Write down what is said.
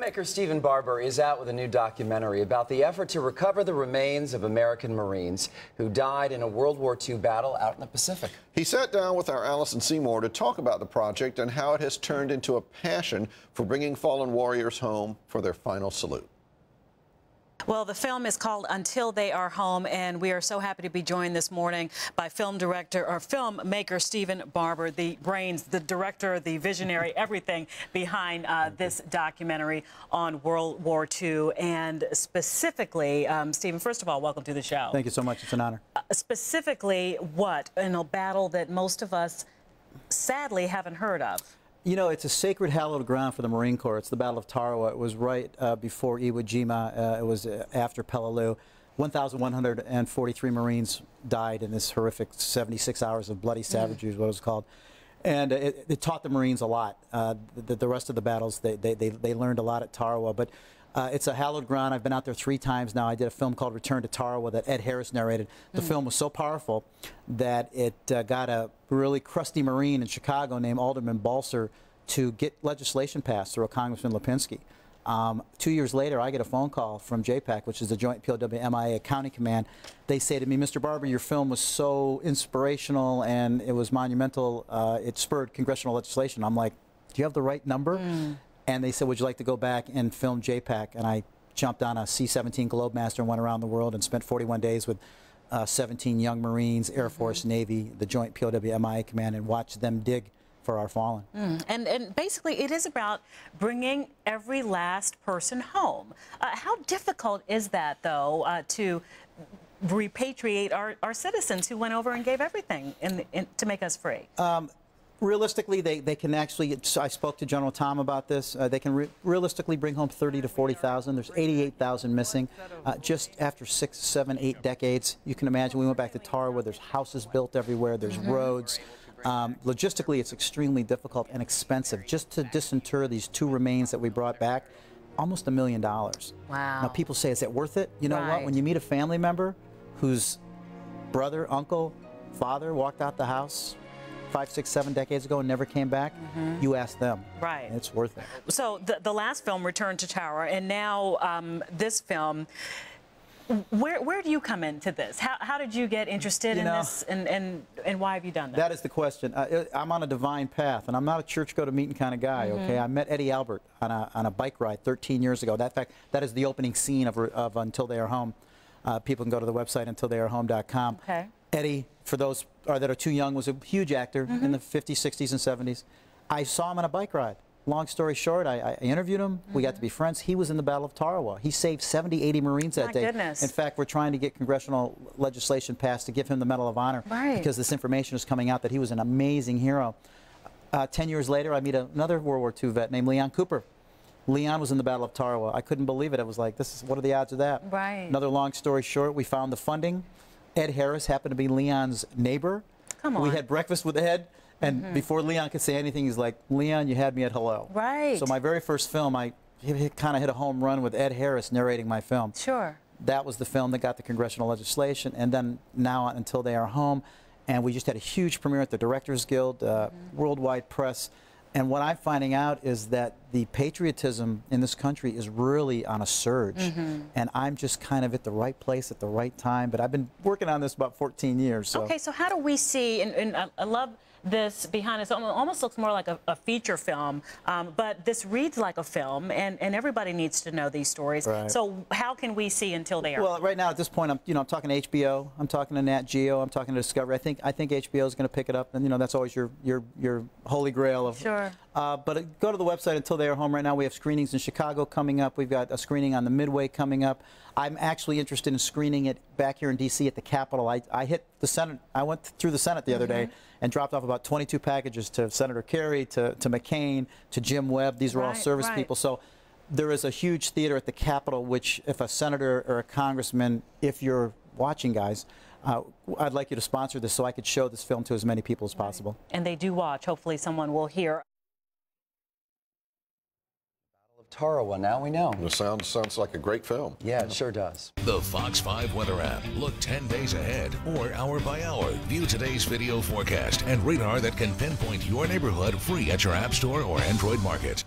Filmmaker Stephen Barber is out with a new documentary about the effort to recover the remains of American Marines who died in a World War II battle out in the Pacific. He sat down with our Allison Seymour to talk about the project and how it has turned into a passion for bringing fallen warriors home for their final salute. Well, the film is called Until They Are Home, and we are so happy to be joined this morning by filmmaker Stephen Barber, the brains, the director, the visionary, everything behind this documentary on World War II. And specifically, Stephen, first of all, welcome to the show. Thank you so much. It's an honor. Specifically, what in a battle that most of us sadly haven't heard of? You know, it's a sacred, hallowed ground for the Marine Corps. It's the Battle of Tarawa. It was right before Iwo Jima. It was after Peleliu. 1,143 Marines died in this horrific 76 hours of bloody savagery, is what it was called. And it taught the Marines a lot. The rest of the battles, they learned a lot at Tarawa. But it's a hallowed ground. I've been out there 3 times now. I did a film called Return to Tarawa that Ed Harris narrated. The film was so powerful that it got a really crusty Marine in Chicago named Alderman Balser to get legislation passed through a Congressman Lipinski. 2 years later, I get a phone call from JPAC, which is the Joint POW MIA County Command. They say to me, Mr. Barber, your film was so inspirational and it was monumental. It spurred congressional legislation. I'm like, do you have the right number? And they said, would you like to go back and film JPAC? And I jumped on a C-17 Globemaster and went around the world and spent 41 days with 17 young Marines, Air Force, Navy, the Joint POW MIA Command, and watched them dig for our fallen. And basically, it is about bringing every last person home. How difficult is that, though, to repatriate our citizens who went over and gave everything to make us free? Realistically, they can actually, I spoke to General Tom about this, they can realistically bring home 30 to 40,000. There's 88,000 missing. Just after 6, 7, 8 decades, you can imagine we went back to Tarawa, there's houses built everywhere, there's roads. Logistically, it's extremely difficult and expensive. Just to disinter these 2 remains that we brought back, almost $1 million. Wow. Now, people say, is it worth it? You know what? When you meet a family member whose brother, uncle, father walked out the house 5, 6, 7 decades ago and never came back, you ask them. Right. And it's worth it. So the last film, Return to Tarawa, and now this film, where do you come into this? How did you get interested in this, and why have you done that? That is the question. I'm on a divine path, and I'm not a church go-to-meeting kind of guy, okay? I met Eddie Albert on a bike ride 13 years ago. That is the opening scene of Until They Are Home. People can go to the website untiltheyarehome.com. Okay. Eddie, for those that are too young, was a huge actor in the 50s, 60s, and 70s. I saw him on a bike ride. Long story short, I interviewed him. We got to be friends. He was in the Battle of Tarawa. He saved 70, 80 Marines that day. Goodness. In fact, we're trying to get congressional legislation passed to give him the Medal of Honor because this information is coming out that he was an amazing hero. 10 years later, I meet another World War II vet named Leon Cooper. Leon was in the Battle of Tarawa. I couldn't believe it. I was like, what are the odds of that? Right. Another long story short, we found the funding. Ed Harris happened to be Leon's neighbor. Come on. We had breakfast with Ed, and before Leon could say anything, he's like, Leon, you had me at hello. Right. So my very first film, I kind of hit a home run with Ed Harris narrating my film. Sure. That was the film that got the congressional legislation, and then now Until They Are Home, and we just had a huge premiere at the Directors Guild, worldwide press. And what I'm finding out is that the patriotism in this country is really on a surge. And I'm just kind of at the right place at the right time. But I've been working on this about 14 years. So. Okay, so how do we see, and I love this behind us, it almost looks more like a feature film, but this reads like a film, and everybody needs to know these stories. Right. So how can we see Until They Are? Well, right now at this point, I'm talking to HBO, I'm talking to Nat Geo, I'm talking to Discovery. I think HBO is going to pick it up, and that's always your holy grail of. Sure. But go to the website Until They Are Home. Right now we have screenings in Chicago coming up. We've got a screening on the Midway coming up. I'm actually interested in screening it back here in D.C. at the Capitol. I hit the Senate. I went through the Senate the other day and dropped off about 22 packages to Senator Kerry, to McCain, to Jim Webb. These are all service people. So there is a huge theater at the Capitol, which if a senator or a congressman, if you're watching, guys, I'd like you to sponsor this so I could show this film to as many people as possible. And they do watch. Hopefully someone will hear. Tarawa, now we know. It sounds like a great film. Yeah, it sure does. The Fox 5 Weather app. Look 10 days ahead or hour by hour. View today's video forecast and radar that can pinpoint your neighborhood free at your App Store or Android Market.